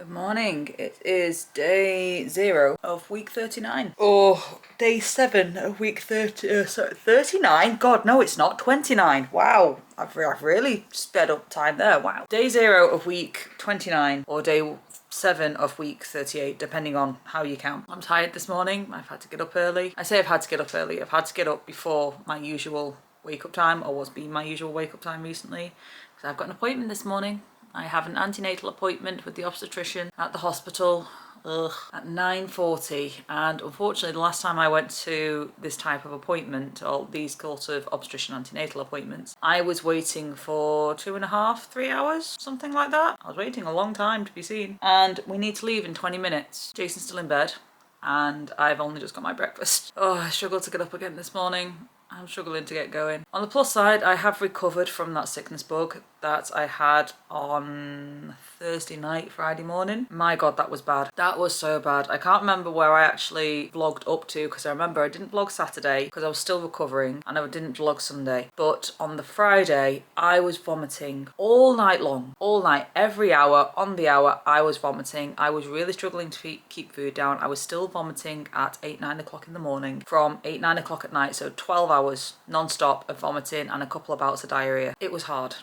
Good morning. It is day 0 of week 39. Or day 7 of week 39? God, no, it's not. 29. Wow. I've really sped up time there. Wow. Day 0 of week 29 or day 7 of week 38, depending on how you count. I'm tired this morning. I've had to get up early. I say I've had to get up early. I've had to get up before my usual wake up time, or what's been my usual wake up time recently, because I've got an appointment this morning. I have an antenatal appointment with the obstetrician at the hospital at 9:40, and unfortunately the last time I went to this type of appointment, or these sort of obstetrician antenatal appointments, I was waiting for 2.5, 3 hours, something like that. I was waiting a long time to be seen, and we need to leave in 20 minutes. Jason's still in bed and I've only just got my breakfast. Oh, I struggled to get up again this morning. I'm struggling to get going. On the plus side, I have recovered from that sickness bug that I had on Thursday night, Friday morning. My God, that was bad. That was so bad. I can't remember where I actually vlogged up to, because I remember I didn't vlog Saturday because I was still recovering, and I didn't vlog Sunday. But on the Friday, I was vomiting all night long. All night, every hour, on the hour, I was vomiting. I was really struggling to keep food down. I was still vomiting at 8, 9 o'clock in the morning from 8, 9 o'clock at night, so 12 hours non-stop of vomiting and a couple of bouts of diarrhea. It was hard.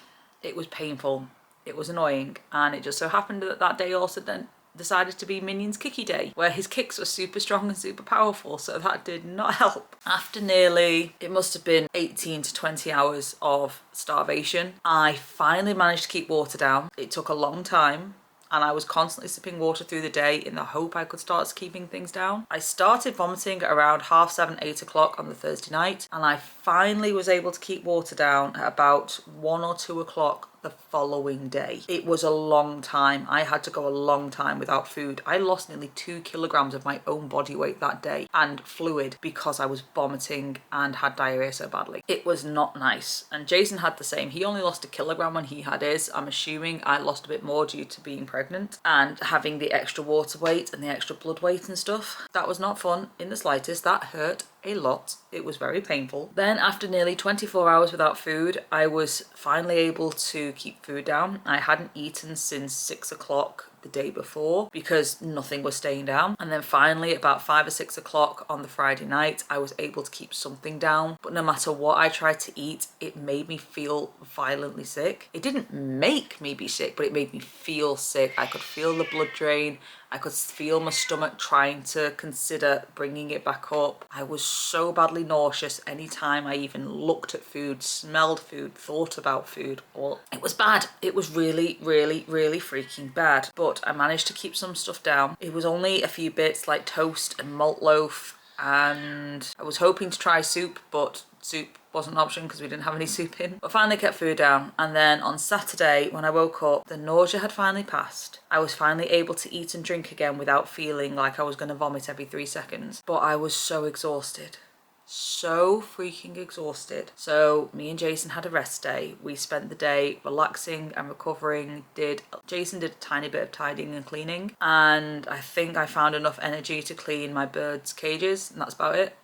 It was painful, it was annoying, and it just so happened that that day also then decided to be Minion's kicky day, where his kicks were super strong and super powerful, so that did not help. After nearly, it must have been 18 to 20 hours of starvation, I finally managed to keep water down. It took a long time, and I was constantly sipping water through the day in the hope I could start keeping things down. I started vomiting at around 7:30, 8 o'clock on the Thursday night, and I finally was able to keep water down at about 1 or 2 o'clock the following day. It was a long time. I had to go a long time without food. I lost nearly 2 kilograms of my own body weight that day, and fluid, because I was vomiting and had diarrhea so badly. It was not nice. And Jason had the same. He only lost 1 kilogram when he had his. I'm assuming I lost a bit more due to being pregnant and having the extra water weight and the extra blood weight and stuff. That was not fun in the slightest. That hurt a lot. It was very painful. Then after nearly 24 hours without food, I was finally able to keep food down. I hadn't eaten since 6 o'clock the day before because nothing was staying down, and then finally about 5 or 6 o'clock on the Friday night I was able to keep something down. But no matter what I tried to eat, it made me feel violently sick. It didn't make me be sick, but it made me feel sick. I could feel the blood drain. I could feel my stomach trying to consider bringing it back up. I was so badly nauseous anytime I even looked at food, smelled food, thought about food. Or it was bad. It was really, really, really freaking bad. But I managed to keep some stuff down. It was only a few bits like toast and malt loaf, and I was hoping to try soup, but soup wasn't an option because we didn't have any soup in. But finally kept food down, and then on Saturday when I woke up, the nausea had finally passed. I was finally able to eat and drink again without feeling like I was going to vomit every 3 seconds. But I was so exhausted. So freaking exhausted. So me and Jason had a rest day. We spent the day relaxing and recovering. Jason did a tiny bit of tidying and cleaning, and I think I found enough energy to clean my birds' cages, and that's about it.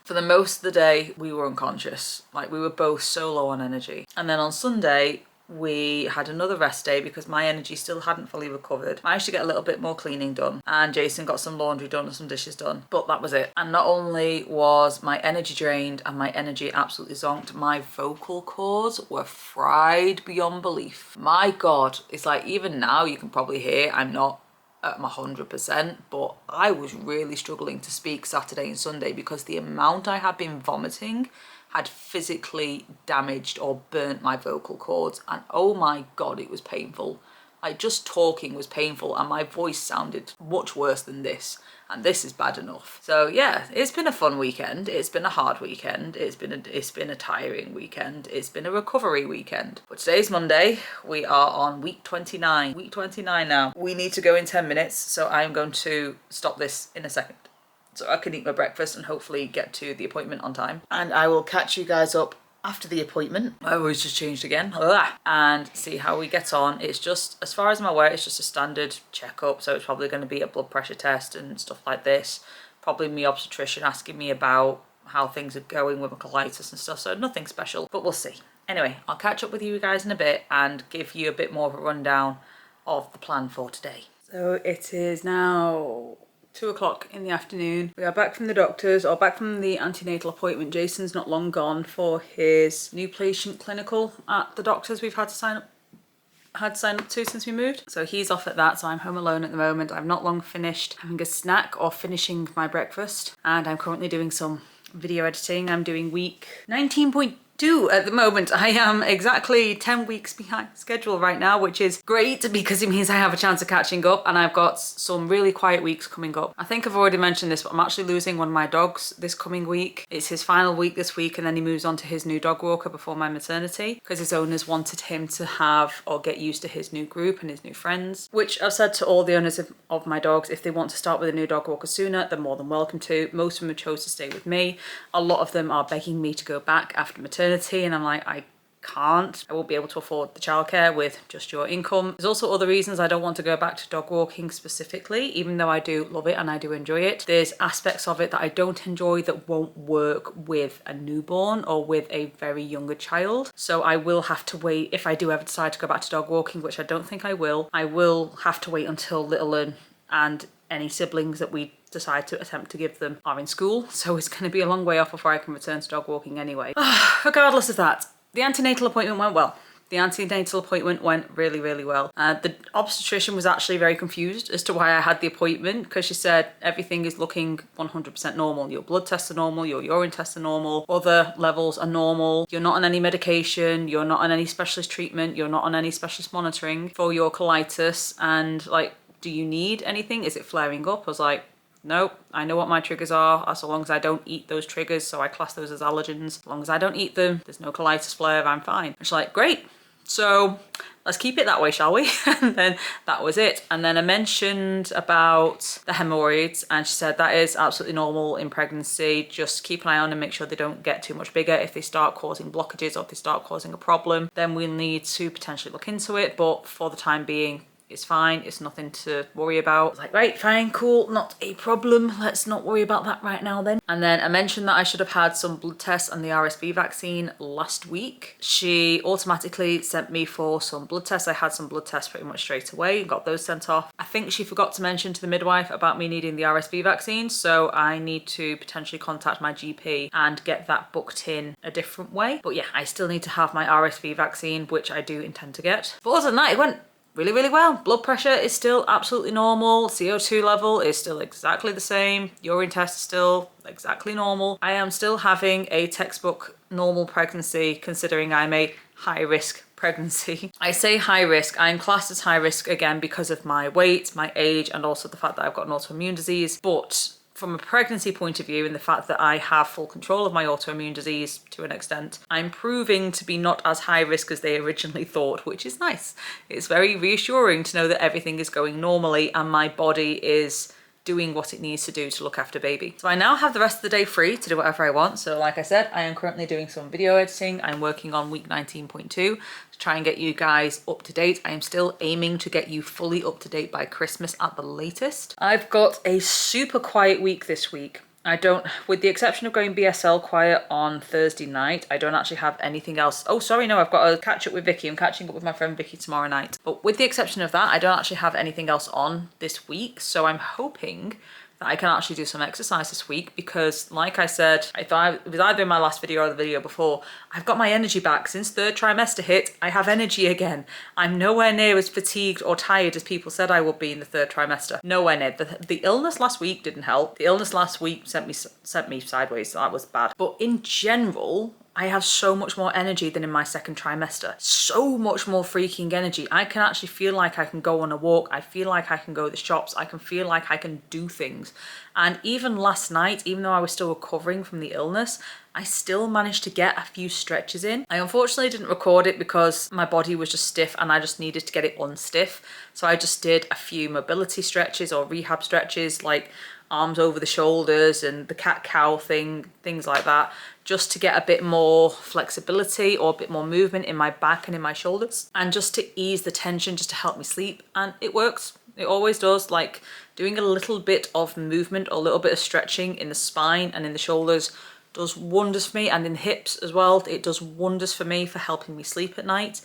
For the most of the day, we were unconscious. Like, we were both so low on energy. And then on Sunday, we had another rest day because my energy still hadn't fully recovered. I managed to get a little bit more cleaning done, and Jason got some laundry done and some dishes done, but that was it. And not only was my energy drained and my energy absolutely zonked, my vocal cords were fried beyond belief. My God, it's like even now you can probably hear I'm not at my 100%, but I was really struggling to speak Saturday and Sunday because the amount I had been vomiting had physically damaged or burnt my vocal cords, and oh my God, it was painful. Like, just talking was painful, and my voice sounded much worse than this, and this is bad enough. So yeah, it's been a fun weekend. It's been a hard weekend. It's been a tiring weekend. It's been a recovery weekend. But today's Monday. We are on week 29. Week 29 now. We need to go in 10 minutes, so I'm going to stop this in a second, so I can eat my breakfast and hopefully get to the appointment on time. And I will catch you guys up after the appointment. My voice just changed again. And see how we get on. It's just, as far as I'm aware, it's just a standard checkup, so it's probably going to be a blood pressure test and stuff like this. Probably my obstetrician asking me about how things are going with my colitis and stuff, so nothing special, but we'll see. Anyway, I'll catch up with you guys in a bit and give you a bit more of a rundown of the plan for today. So it is now 2 o'clock in the afternoon. We are back from the doctor's, or back from the antenatal appointment. Jason's not long gone for his new patient clinical at the doctor's we've had to sign up to since we moved. So he's off at that, so I'm home alone at the moment. I've not long finished having a snack or finishing my breakfast, and I'm currently doing some video editing. I'm doing week 19.2 at the moment. I am exactly 10 weeks behind schedule right now, which is great because it means I have a chance of catching up, and I've got some really quiet weeks coming up. I think I've already mentioned this, but I'm actually losing one of my dogs this coming week. It's his final week this week, and then he moves on to his new dog walker before my maternity, because his owners wanted him to have or get used to his new group and his new friends, which I've said to all the owners of my dogs, if they want to start with a new dog walker sooner, they're more than welcome to. Most of them have chose to stay with me. A lot of them are begging me to go back after maternity, and I'm like, I can't. I won't be able to afford the childcare with just your income. There's also other reasons I don't want to go back to dog walking specifically, even though I do love it and I do enjoy it. There's aspects of it that I don't enjoy that won't work with a newborn or with a very younger child. So I will have to wait, if I do ever decide to go back to dog walking, which I don't think I will have to wait until little and any siblings that we decide to attempt to give them are in school. So it's going to be a long way off before I can return to dog walking anyway. Regardless of that, the antenatal appointment went well. The antenatal appointment went really, really well. The obstetrician was actually very confused as to why I had the appointment, because she said everything is looking 100% normal. Your blood tests are normal, your urine tests are normal, other levels are normal. You're not on any medication, you're not on any specialist treatment, you're not on any specialist monitoring for your colitis, and like, do you need anything? Is it flaring up? I was like, nope, I know what my triggers are, as long as I don't eat those triggers, so I class those as allergens. As long as I don't eat them, there's no colitis flare, I'm fine. And she's like, great, so let's keep it that way, shall we? And then that was it. And then I mentioned about the hemorrhoids, and she said that is absolutely normal in pregnancy. Just keep an eye on them, make sure they don't get too much bigger. If they start causing blockages or if they start causing a problem, then we'll need to potentially look into it. But for the time being, it's fine, it's nothing to worry about. I was like, right, fine, cool, not a problem. Let's not worry about that right now then. And then I mentioned that I should have had some blood tests and the RSV vaccine last week. She automatically sent me for some blood tests. I had some blood tests pretty much straight away and got those sent off. I think she forgot to mention to the midwife about me needing the RSV vaccine, so I need to potentially contact my GP and get that booked in a different way. But yeah, I still need to have my RSV vaccine, which I do intend to get. But other than that, it went really, really well. Blood pressure is still absolutely normal. CO2 level is still exactly the same. Urine test is still exactly normal. I am still having a textbook normal pregnancy, considering I'm a high risk pregnancy. I say high risk, I'm classed as high risk again because of my weight, my age, and also the fact that I've got an autoimmune disease. But from a pregnancy point of view, and the fact that I have full control of my autoimmune disease to an extent, I'm proving to be not as high risk as they originally thought, which is nice. It's very reassuring to know that everything is going normally and my body is doing what it needs to do to look after baby. So I now have the rest of the day free to do whatever I want. So like I said, I am currently doing some video editing. I'm working on week 19.2 to try and get you guys up to date. I am still aiming to get you fully up to date by Christmas at the latest. I've got a super quiet week this week. I don't, with the exception of going BSL quiet on Thursday night, I don't actually have anything else. Oh, sorry, no, I've got to catch up with Vicky. I'm catching up with my friend Vicky tomorrow night. But with the exception of that, I don't actually have anything else on this week. So I'm hoping that I can actually do some exercise this week, because like I said, I thought it was either in my last video or the video before, I've got my energy back. Since third trimester hit, I have energy again. I'm nowhere near as fatigued or tired as people said I would be in the third trimester. Nowhere near. The illness last week didn't help. The illness last week sent me sideways, so that was bad. But in general, I have so much more energy than in my second trimester. So much more freaking energy. I can actually feel like I can go on a walk. I feel like I can go to the shops. I can feel like I can do things. And even last night, even though I was still recovering from the illness, I still managed to get a few stretches in. I unfortunately didn't record it because my body was just stiff and I just needed to get it unstiff. So I just did a few mobility stretches or rehab stretches, like arms over the shoulders and the cat-cow thing, things like that, just to get a bit more flexibility or a bit more movement in my back and in my shoulders, and just to ease the tension, just to help me sleep. And it works. It always does. Like, doing a little bit of movement or a little bit of stretching in the spine and in the shoulders does wonders for me, and in the hips as well. It does wonders for me for helping me sleep at night.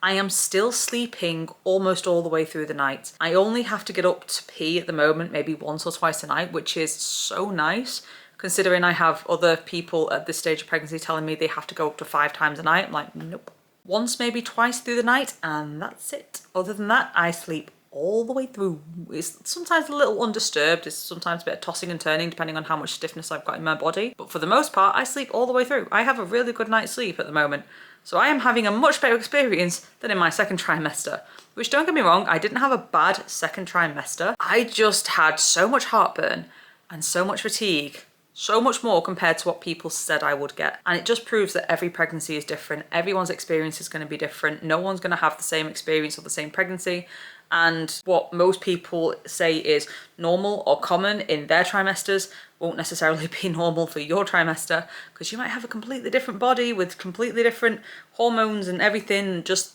I am still sleeping almost all the way through the night. I only have to get up to pee at the moment, maybe once or twice a night, which is so nice. Considering I have other people at this stage of pregnancy telling me they have to go up to 5 times a night. I'm like, nope. Once, maybe twice through the night, and that's it. Other than that, I sleep all the way through. It's sometimes a little undisturbed. It's sometimes a bit of tossing and turning depending on how much stiffness I've got in my body. But for the most part, I sleep all the way through. I have a really good night's sleep at the moment. So I am having a much better experience than in my second trimester. Which, don't get me wrong, I didn't have a bad second trimester. I just had so much heartburn and so much fatigue. So much more compared to what people said I would get. And it just proves that every pregnancy is different. Everyone's experience is going to be different. No one's going to have the same experience or the same pregnancy. And what most people say is normal or common in their trimesters won't necessarily be normal for your trimester, because you might have a completely different body with completely different hormones and everything, just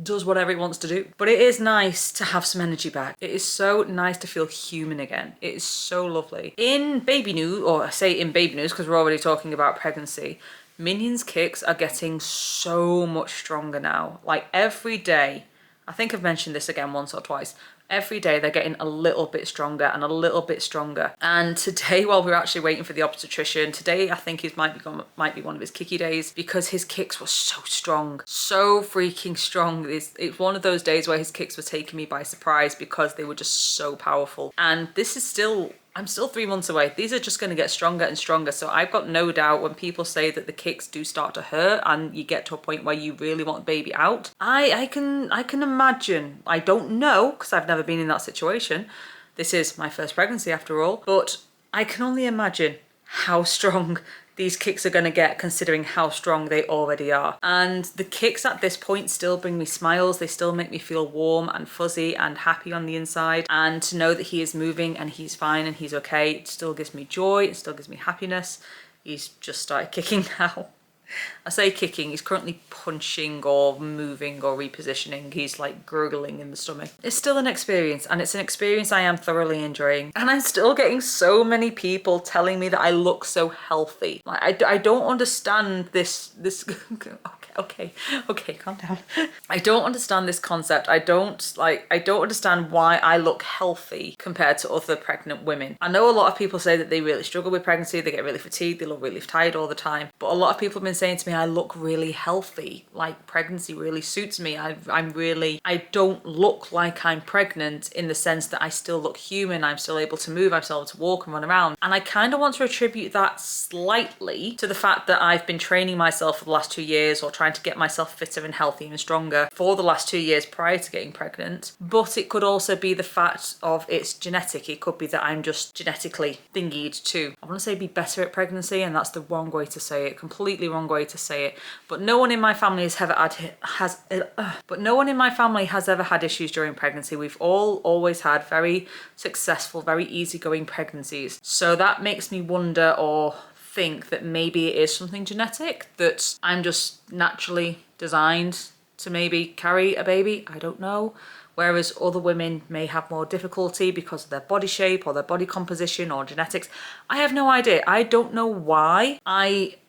does whatever it wants to do. But it is nice to have some energy back. It is so nice to feel human again. It is so lovely. In baby news, or I say in baby news because we're already talking about pregnancy, Minion's kicks are getting so much stronger now. Like every day, I think I've mentioned this again once or twice, every day they're getting a little bit stronger and a little bit stronger. And today, while we were actually waiting for the obstetrician, today I think might be one of his kicky days, because his kicks were so strong, so freaking strong. It's one of those days where his kicks were taking me by surprise because they were just so powerful. And this is still, I'm still 3 months away. These are just going to get stronger and stronger. So I've got no doubt when people say that the kicks do start to hurt and you get to a point where you really want the baby out. I can imagine. I don't know because I've never been in that situation. This is my first pregnancy after all, but I can only imagine how strong these kicks are going to get, considering how strong they already are. And the kicks at this point still bring me smiles. They still make me feel warm and fuzzy and happy on the inside. And to know that he is moving and he's fine and he's okay, it still gives me joy. It still gives me happiness. He's just started kicking now. I say kicking, he's currently punching or moving or repositioning. He's like gurgling in the stomach. It's still an experience, and it's an experience I am thoroughly enjoying. And I'm still getting so many people telling me that I look so healthy. Like, I don't understand this okay, calm down. I don't understand this concept. I don't understand why I look healthy compared to other pregnant women. I know a lot of people say that they really struggle with pregnancy, they get really fatigued, they look really tired all the time. But a lot of people have been saying to me, I look really healthy. Like, pregnancy really suits me. I don't look like I'm pregnant in the sense that I still look human. I'm still able to move, I'm still able to walk and run around. And I kind of want to attribute that slightly to the fact that I've been training myself for the last 2 years, or trying to get myself fitter and healthy and stronger for the last 2 years prior to getting pregnant. But it could also be the fact of it's genetic. It could be that I'm just genetically thingied to, I want to say, be better at pregnancy, and that's the wrong way to say it, completely wrong way to say it. But no one in my family has ever had issues during pregnancy. We've all always had very successful, very easygoing pregnancies. So that makes me wonder or think that maybe it is something genetic, that I'm just naturally designed to maybe carry a baby. I don't know. Whereas other women may have more difficulty because of their body shape or their body composition or genetics. I have no idea. I don't know why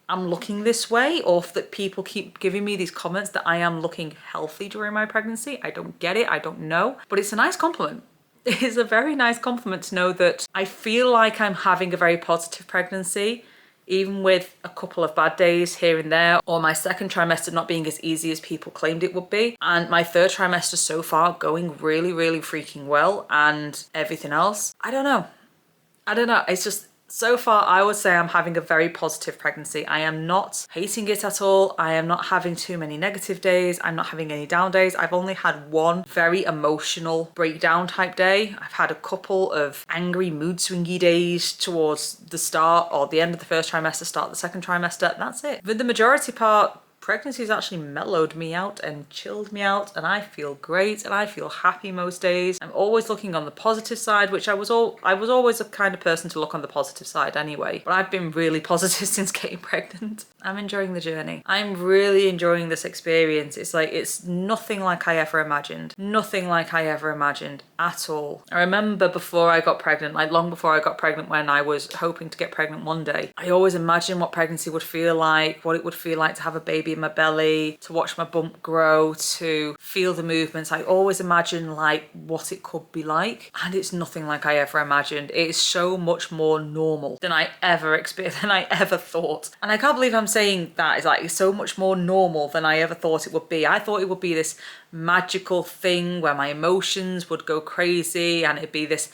I'm looking this way, or that people keep giving me these comments that I am looking healthy during my pregnancy. I don't get it. I don't know. But it's a nice compliment. It is a very nice compliment to know that I feel like I'm having a very positive pregnancy, even with a couple of bad days here and there, or my second trimester not being as easy as people claimed it would be. And my third trimester so far going really, really freaking well, and everything else. I don't know. It's just, so far, I would say I'm having a very positive pregnancy. I am not hating it at all. I am not having too many negative days. I'm not having any down days. I've only had one very emotional breakdown type day. I've had a couple of angry mood swingy days towards the start or the end of the first trimester, start of the second trimester. That's it. But the majority part, pregnancy has actually mellowed me out and chilled me out, and I feel great and I feel happy most days. I'm always looking on the positive side, which I was always the kind of person to look on the positive side anyway. But I've been really positive since getting pregnant. I'm enjoying the journey. I'm really enjoying this experience. It's nothing like I ever imagined. Nothing like I ever imagined at all. I remember before I got pregnant, like long before I got pregnant, when I was hoping to get pregnant one day, I always imagined what pregnancy would feel like, what it would feel like to have a baby in my belly, to watch my bump grow, to feel the movements. I always imagine like what it could be like, and it's nothing like I ever imagined. It is so much more normal than I ever experienced, than I ever thought. And I can't believe I'm saying that. It's like, it's so much more normal than I ever thought it would be. I thought it would be this magical thing where my emotions would go crazy and it'd be this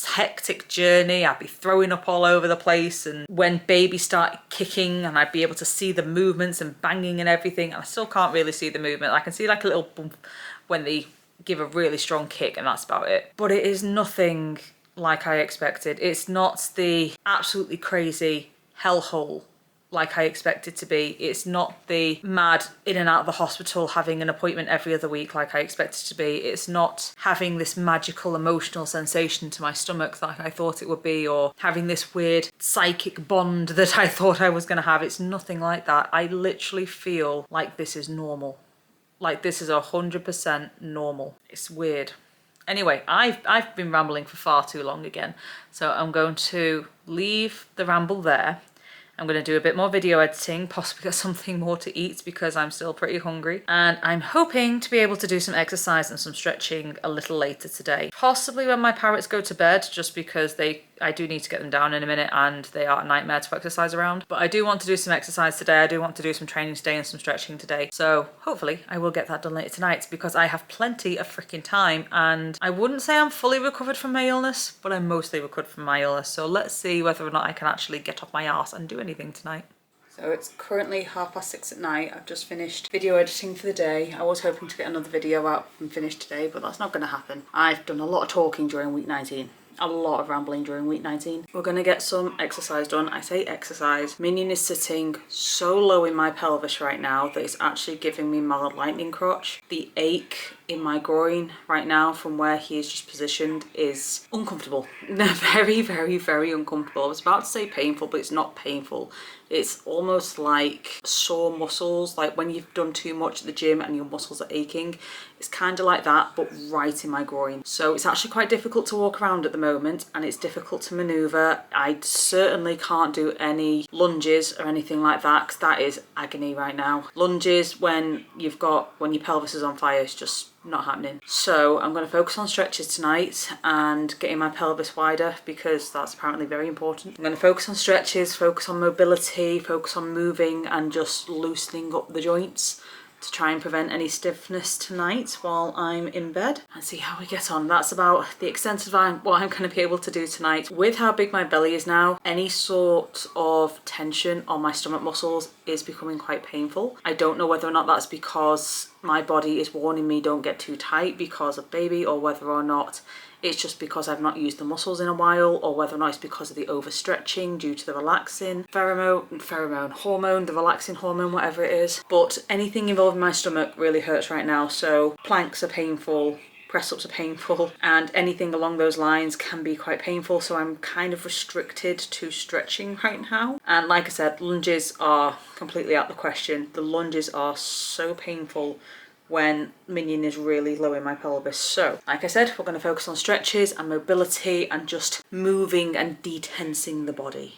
hectic journey. I'd be throwing up all over the place, and when baby started kicking and I'd be able to see the movements and banging and everything, and I still can't really see the movement. I can see like a little bump when they give a really strong kick, and that's about it. But it is nothing like I expected. It's not the absolutely crazy hellhole like I expect it to be. It's not the mad in and out of the hospital having an appointment every other week like I expect it to be. It's not having this magical emotional sensation to my stomach like I thought it would be, or having this weird psychic bond that I thought I was going to have. It's nothing like that. I literally feel like this is normal. Like this is 100% normal. It's weird. Anyway, I've been rambling for far too long again, so I'm going to leave the ramble there. I'm going to do a bit more video editing, possibly get something more to eat because I'm still pretty hungry. And I'm hoping to be able to do some exercise and some stretching a little later today. Possibly when my parrots go to bed, just because I do need to get them down in a minute and they are a nightmare to exercise around. But I do want to do some exercise today. I do want to do some training today and some stretching today. So hopefully I will get that done later tonight because I have plenty of freaking time, and I wouldn't say I'm fully recovered from my illness, but I'm mostly recovered from my illness. So let's see whether or not I can actually get off my arse and do anything tonight. So it's currently 6:30 at night. I've just finished video editing for the day. I was hoping to get another video out and finished today, but that's not going to happen. I've done a lot of talking during week 19. A lot of rambling during week 19. We're going to get some exercise done. I say exercise. Minion is sitting so low in my pelvis right now that it's actually giving me mild lightning crotch. The ache in my groin right now from where he is just positioned is uncomfortable. Very, very, very uncomfortable. I was about to say painful, but it's not painful. It's almost like sore muscles, like when you've done too much at the gym and your muscles are aching. It's kind of like that, but right in my groin. So it's actually quite difficult to walk around at the moment, and it's difficult to maneuver. I certainly can't do any lunges or anything like that, because that is agony right now. Lunges when your pelvis is on fire is just not happening. So I'm going to focus on stretches tonight and getting my pelvis wider, because that's apparently very important. I'm going to focus on stretches, focus on mobility, focus on moving and just loosening up the joints to try and prevent any stiffness tonight while I'm in bed, and see how we get on. That's about the extent of what I'm going to be able to do tonight. With how big my belly is now, any sort of tension on my stomach muscles is becoming quite painful. I don't know whether or not that's because my body is warning me don't get too tight because of baby, or whether or not it's just because I've not used the muscles in a while, or whether or not it's because of the overstretching due to the relaxing hormone, the relaxing hormone, whatever it is. But anything involving my stomach really hurts right now. So planks are painful, press-ups are painful, and anything along those lines can be quite painful. So I'm kind of restricted to stretching right now. And like I said, lunges are completely out of the question. The lunges are so painful when Minion is really low in my pelvis. So, like I said, we're going to focus on stretches and mobility and just moving and detensing the body.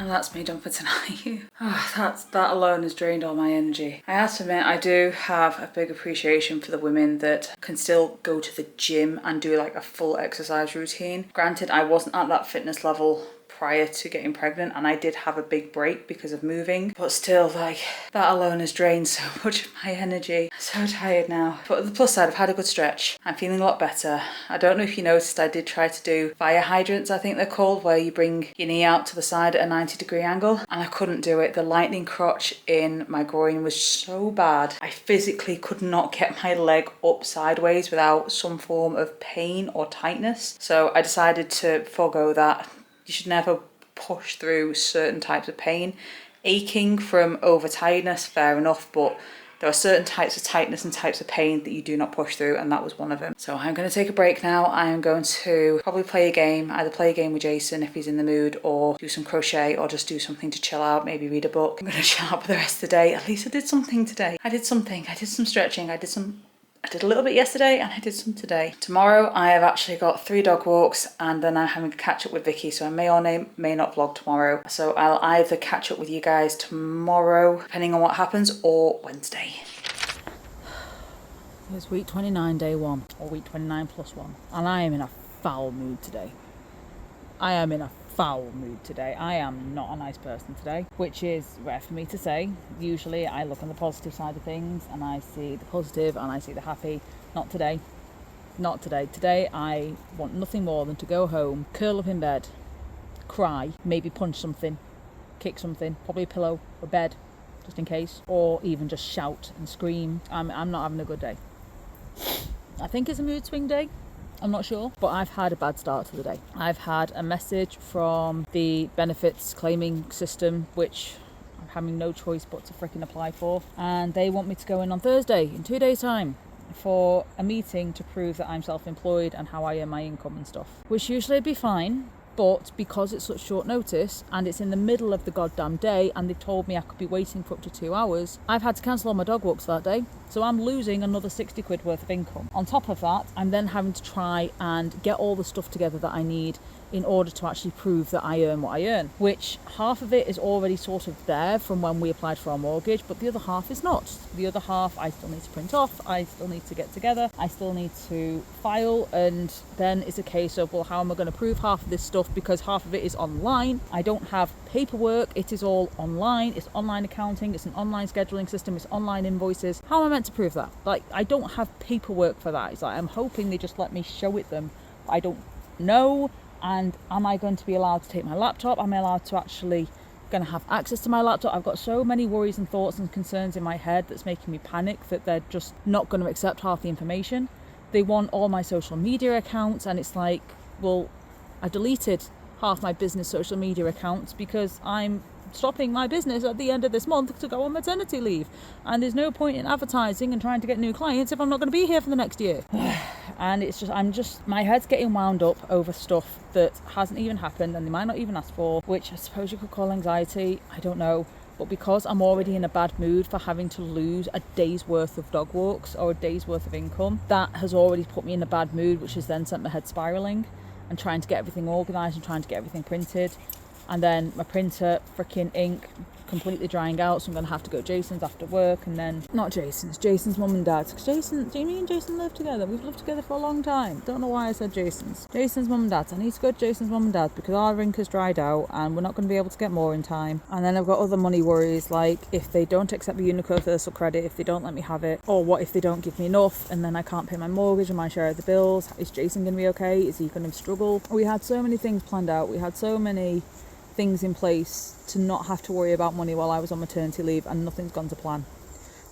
And that's me done for tonight. Oh, that alone has drained all my energy. I have to admit, I do have a big appreciation for the women that can still go to the gym and do like a full exercise routine. Granted, I wasn't at that fitness level prior to getting pregnant, and I did have a big break because of moving, but still, like, that alone has drained so much of my energy. I'm so tired now. But on the plus side, I've had a good stretch. I'm feeling a lot better. I don't know if you noticed, I did try to do fire hydrants, I think they're called, where you bring your knee out to the side at a 90-degree angle, and I couldn't do it. The lightning crotch in my groin was so bad. I physically could not get my leg up sideways without some form of pain or tightness. So I decided to forego that. You should never push through certain types of pain. Aching from overtiredness, fair enough, but there are certain types of tightness and types of pain that you do not push through, and that was one of them. So I'm going to take a break now. I am going to probably play a game, either play a game with Jason if he's in the mood, or do some crochet, or just do something to chill out, maybe read a book. I'm going to chill out for the rest of the day. At least I did something today. I did some stretching, I did a little bit yesterday and I did some today. Tomorrow I have actually got 3 dog walks, and then I'm having to catch up with Vicky, so I may or may not vlog tomorrow. So I'll either catch up with you guys tomorrow, depending on what happens, or Wednesday. It's week 29, day 1, or week 29 plus 1, and I am in a foul mood today. I am not a nice person today, which is rare for me to say. Usually I look on the positive side of things and I see the positive and I see the happy. Not today. Today I want nothing more than to go home, curl up in bed, cry, maybe punch something, kick something, probably a pillow, a bed, just in case, or even just shout and scream. I'm not having a good day. I think it's a mood swing day. I'm not sure, but I've had a bad start to the day. I've had a message from the benefits claiming system, which I'm having no choice but to freaking apply for. And they want me to go in on Thursday, in 2 days' time, for a meeting to prove that I'm self-employed and how I earn my income and stuff. Which usually would be fine, but because it's such short notice and it's in the middle of the goddamn day and they've told me I could be waiting for up to 2 hours, I've had to cancel all my dog walks that day. So I'm losing another 60 quid worth of income. On top of that, I'm then having to try and get all the stuff together that I need in order to actually prove that I earn what I earn, which half of it is already sort of there from when we applied for our mortgage, but the other half is not. The other half I still need to print off, I still need to get together, I still need to file, and then it's a case of, well, how am I going to prove half of this stuff, because half of it is online. I don't have paperwork, it is all online, it's online accounting, it's an online scheduling system, it's online invoices. How am I meant to prove that? Like, I don't have paperwork for that. It's like, I'm hoping they just let me show it them. I don't know. And am I going to be allowed to take my laptop? Am I allowed to actually going to have access to my laptop? I've got so many worries and thoughts and concerns in my head that's making me panic that they're just not going to accept half the information. They want all my social media accounts, and it's like, well, I deleted half my business social media accounts because I'm stopping my business at the end of this month to go on maternity leave, and there's no point in advertising and trying to get new clients if I'm not going to be here for the next year. And it's just my head's getting wound up over stuff that hasn't even happened and they might not even ask for, which I suppose you could call anxiety, I don't know. But because I'm already in a bad mood for having to lose a day's worth of dog walks or a day's worth of income, that has already put me in a bad mood, which has then sent my head spiraling and trying to get everything organised and trying to get everything printed. And then my printer, freaking ink, completely drying out, so I'm going to have to go to Jason's after work, and then, not Jason's, Jason's mum and dad's, because Jamie and Jason live together, we've lived together for a long time, don't know why I said Jason's mum and dad's. I need to go to Jason's mum and dad's because our ink has dried out and we're not going to be able to get more in time. And then I've got other money worries, like if they don't accept the universal credit, if they don't let me have it, or what if they don't give me enough and then I can't pay my mortgage and my share of the bills. Is Jason going to be okay? Is he going to struggle? We had so many things planned out, we had so many things in place to not have to worry about money while I was on maternity leave, and nothing's gone to plan.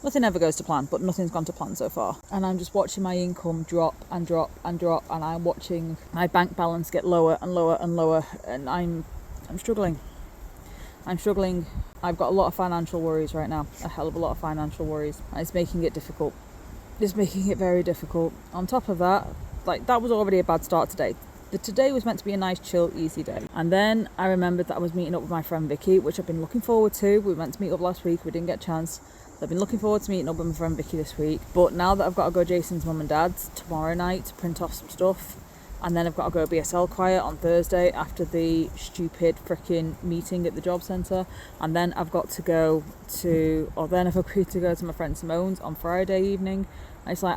Nothing ever goes to plan, but nothing's gone to plan so far. And I'm just watching my income drop and drop and drop, and I'm watching my bank balance get lower and lower and lower, and I'm struggling. I've got a lot of financial worries right now, a hell of a lot of financial worries, and it's making it difficult. It's making it very difficult. On top of that, like, that was already a bad start today. Today was meant to be a nice, chill, easy day. And then I remembered that I was meeting up with my friend Vicky, which I've been looking forward to. We were meant to meet up last week, we didn't get a chance. So I've been looking forward to meeting up with my friend Vicky this week. But now that I've got to go to Jason's mum and dad's tomorrow night to print off some stuff, And then I've got to go BSL quiet on Thursday after the stupid freaking meeting at the job centre. And then I've got to go to, or then I've agreed to go to my friend Simone's on Friday evening. And it's like,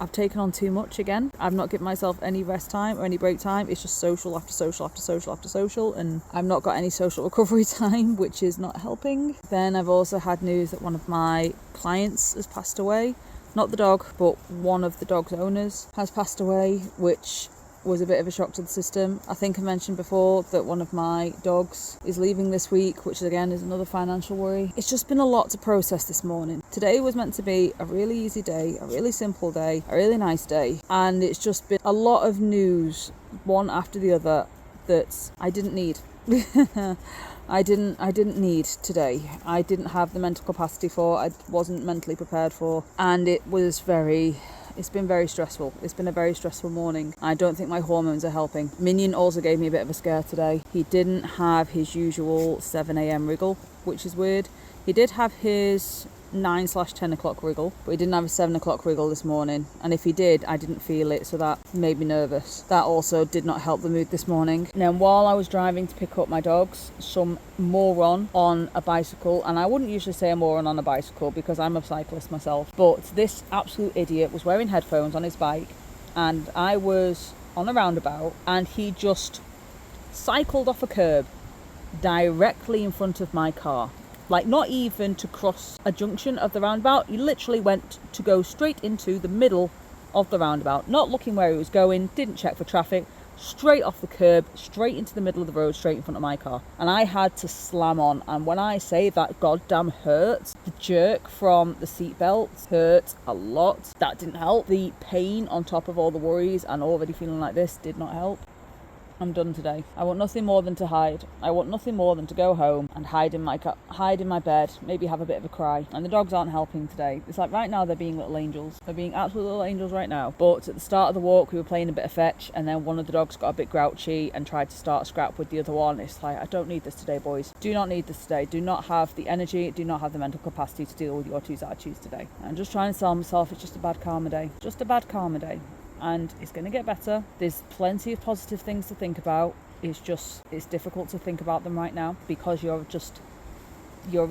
I've taken on too much again. I've not given myself any rest time or any break time. It's just social after social after social after social, and I've not got any social recovery time, which is not helping. Then I've also had news that one of my clients has passed away. Not the dog, but one of the dog's owners has passed away, which was a bit of a shock to the system. I think I mentioned before that one of my dogs is leaving this week, which again is another financial worry. It's just been a lot to process this morning. Today was meant to be a really easy day, a really simple day, a really nice day, and it's just been a lot of news, one after the other, that I didn't need. I didn't need today. I didn't have the mental capacity for, I wasn't mentally prepared for, and it's been very stressful. It's been a very stressful morning. I don't think my hormones are helping. Minion also gave me a bit of a scare today. He didn't have his usual 7 a.m. wriggle, which is weird. He did have his 9/10 o'clock wriggle, but he didn't have a 7 o'clock wriggle this morning. And if he did, I didn't feel it, so that made me nervous. That also did not help the mood this morning. And then while I was driving to pick up my dogs, some moron on a bicycle, and I wouldn't usually say a moron on a bicycle because I'm a cyclist myself, but this absolute idiot was wearing headphones on his bike, and I was on a roundabout, and he just cycled off a curb directly in front of my car. Like, not even to cross a junction of the roundabout. He literally went to go straight into the middle of the roundabout, not looking where he was going, didn't check for traffic, straight off the curb, straight into the middle of the road, straight in front of my car. And I had to slam on. And when I say that goddamn hurts, the jerk from the seatbelt hurt a lot. That didn't help. The pain on top of all the worries and already feeling like this did not help. I'm done today. I want nothing more than to hide. I want nothing more than to go home and hide in my bed, maybe have a bit of a cry. And the dogs aren't helping today. It's like right now they're being little angels. They're being absolute little angels right now. But at the start of the walk we were playing a bit of fetch, and then one of the dogs got a bit grouchy and tried to start a scrap with the other one. It's like, I don't need this today, boys. Do not need this today. Do not have the energy, do not have the mental capacity to deal with your two's attitudes today. I'm just trying to tell myself it's just a bad karma day. Just a bad karma day. And it's going to get better. There's plenty of positive things to think about. It's difficult to think about them right now because you're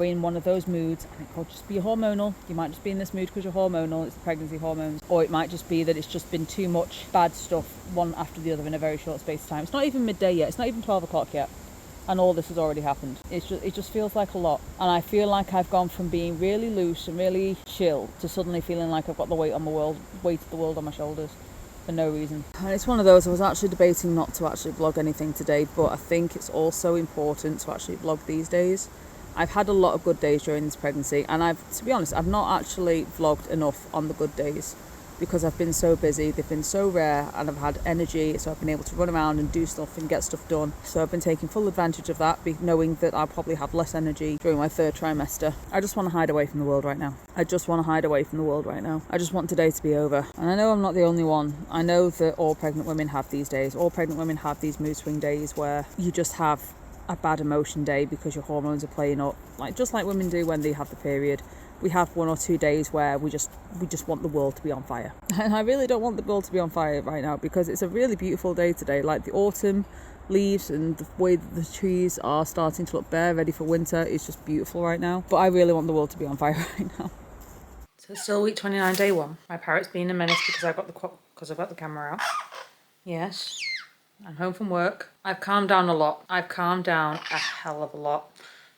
in one of those moods, and it could just be hormonal. You might just be in this mood because you're hormonal. It's the pregnancy hormones. Or it might just be that it's just been too much bad stuff one after the other in a very short space of time. It's not even midday yet. It's not even 12 o'clock yet. And all this has already happened. It just feels like a lot. And I feel like I've gone from being really loose and really chill to suddenly feeling like I've got the weight of the world on my shoulders. For no reason. And it's one of those, I was actually debating not to actually vlog anything today, but I think it's also important to actually vlog these days. I've had a lot of good days during this pregnancy, and to be honest, I've not actually vlogged enough on the good days because I've been so busy. They've been so rare, and I've had energy, so I've been able to run around and do stuff and get stuff done. So I've been taking full advantage of that, knowing that I'll probably have less energy during my third trimester. I just want to hide away from the world right now. I just want today to be over. And I know I'm not the only one. I know that all pregnant women have these days. All pregnant women have these mood swing days where you just have a bad emotion day because your hormones are playing up, just like women do when they have the period. We have 1 or 2 days where we just want the world to be on fire. And I really don't want the world to be on fire right now because it's a really beautiful day today. Like, the autumn leaves and the way that the trees are starting to look bare, ready for winter, is just beautiful right now. But I really want the world to be on fire right now. So it's still week 29, day 1. My parrot's being a menace because I've got the camera out. Yes. I'm home from work. I've calmed down a lot. I've calmed down a hell of a lot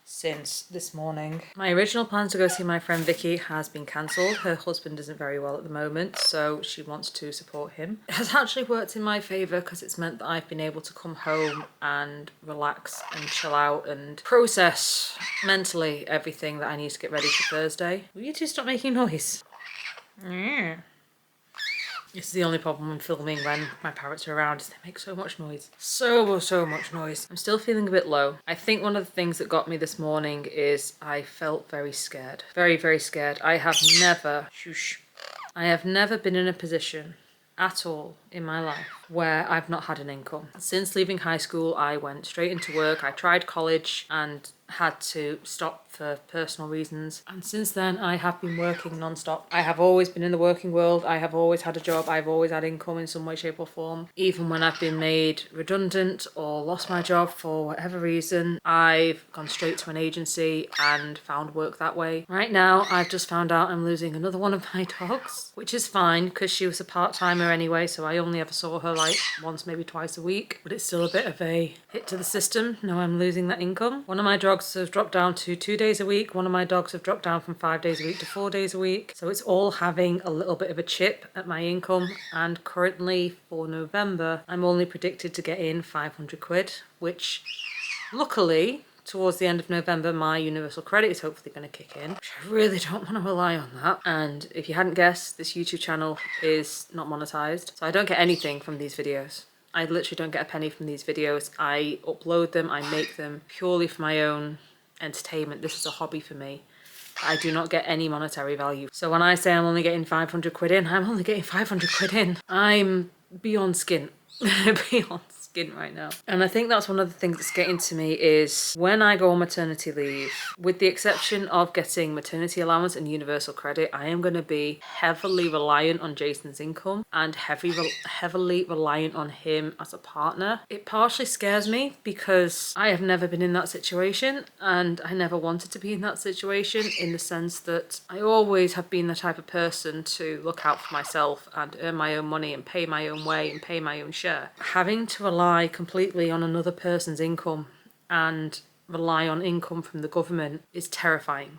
since this morning. My original plan to go see my friend Vicky has been cancelled. Her husband isn't very well at the moment, so she wants to support him. It has actually worked in my favour because it's meant that I've been able to come home and relax and chill out and process mentally everything that I need to get ready for Thursday. Will you two stop making noise? Yeah. This is the only problem when filming when my parrots are around, is they make so much noise. So much noise. I'm still feeling a bit low. I think one of the things that got me this morning is I felt very scared. Very, very scared. I have never been in a position at all in my life where I've not had an income. Since leaving high school, I went straight into work. I tried college and had to stop for personal reasons. And since then, I have been working non-stop. I have always been in the working world. I have always had a job. I've always had income in some way, shape or form. Even when I've been made redundant or lost my job for whatever reason, I've gone straight to an agency and found work that way. Right now, I've just found out I'm losing another one of my dogs, which is fine because she was a part-timer anyway, so I only ever saw her like once, maybe twice a week. But it's still a bit of a hit to the system. Now I'm losing that income. One of my dogs has dropped down to 2 days a week. One of my dogs have dropped down from 5 days a week to 4 days a week. So it's all having a little bit of a chip at my income. And currently for November, I'm only predicted to get in 500 quid, which luckily towards the end of November, my universal credit is hopefully going to kick in, which I really don't want to rely on that. And if you hadn't guessed, this YouTube channel is not monetized, so I don't get anything from these videos. I literally don't get a penny from these videos. I upload them, I make them purely for my own entertainment. This is a hobby for me. I do not get any monetary value. So when I say I'm only getting 500 quid in, I'm only getting 500 quid in. I'm beyond skint. Beyond skin right now. And I think that's one of the things that's getting to me is when I go on maternity leave, with the exception of getting maternity allowance and universal credit, I am going to be heavily reliant on Jason's income and heavily reliant on him as a partner. It partially scares me because I have never been in that situation and I never wanted to be in that situation, in the sense that I always have been the type of person to look out for myself and earn my own money and pay my own way and pay my own share. Having to rely completely on another person's income and rely on income from the government is terrifying.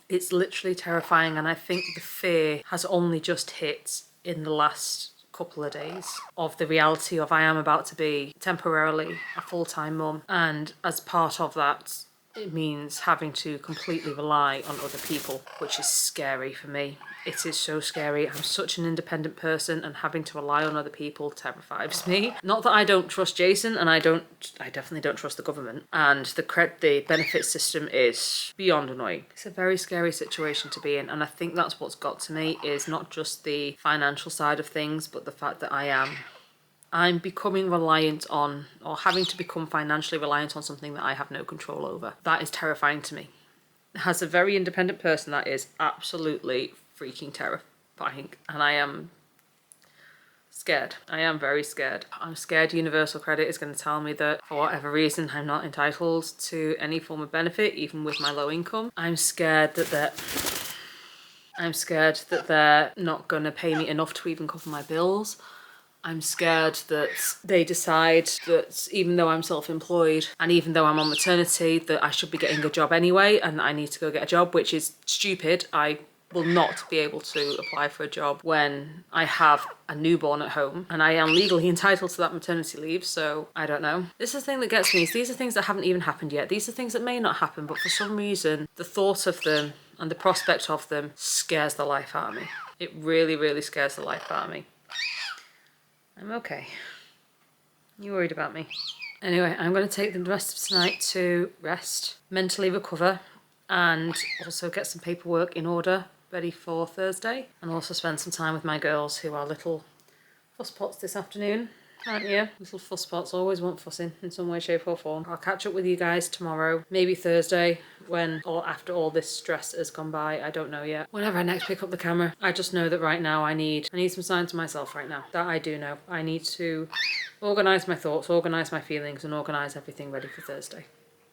It's literally terrifying, and I think the fear has only just hit in the last couple of days of the reality of I am about to be temporarily a full-time mum, and as part of that it means having to completely rely on other people, which is scary for me. It is so scary. I'm such an independent person, and having to rely on other people terrifies me. Not that I don't trust Jason, and I definitely don't trust the government. And the benefit system is beyond annoying. It's a very scary situation to be in, and I think that's what's got to me, is not just the financial side of things, but the fact that I'm becoming reliant on, or having to become financially reliant on, something that I have no control over. That is terrifying to me. As a very independent person, that is absolutely freaking terrifying, and I am scared. I am very scared. I'm scared universal credit is going to tell me that for whatever reason I'm not entitled to any form of benefit, even with my low income. I'm scared that they're not going to pay me enough to even cover my bills. I'm scared that they decide that even though I'm self-employed and even though I'm on maternity, that I should be getting a job anyway and I need to go get a job, which is stupid. I will not be able to apply for a job when I have a newborn at home, and I am legally entitled to that maternity leave, so I don't know. This is the thing that gets me, is these are things that haven't even happened yet. These are things that may not happen, but for some reason the thought of them and the prospect of them scares the life out of me. It really, really scares the life out of me. I'm okay. You worried about me? Anyway, I'm going to take the rest of tonight to rest, mentally recover, and also get some paperwork in order, ready for Thursday, and also spend some time with my girls, who are little fusspots this afternoon, aren't you? Little fusspots always want fussing in some way, shape or form. I'll catch up with you guys tomorrow, maybe Thursday, when or after all this stress has gone by. I don't know yet. Whenever I next pick up the camera, I just know that right now I need some time to myself right now. That I do know. I need to organise my thoughts, organise my feelings, and organise everything ready for Thursday.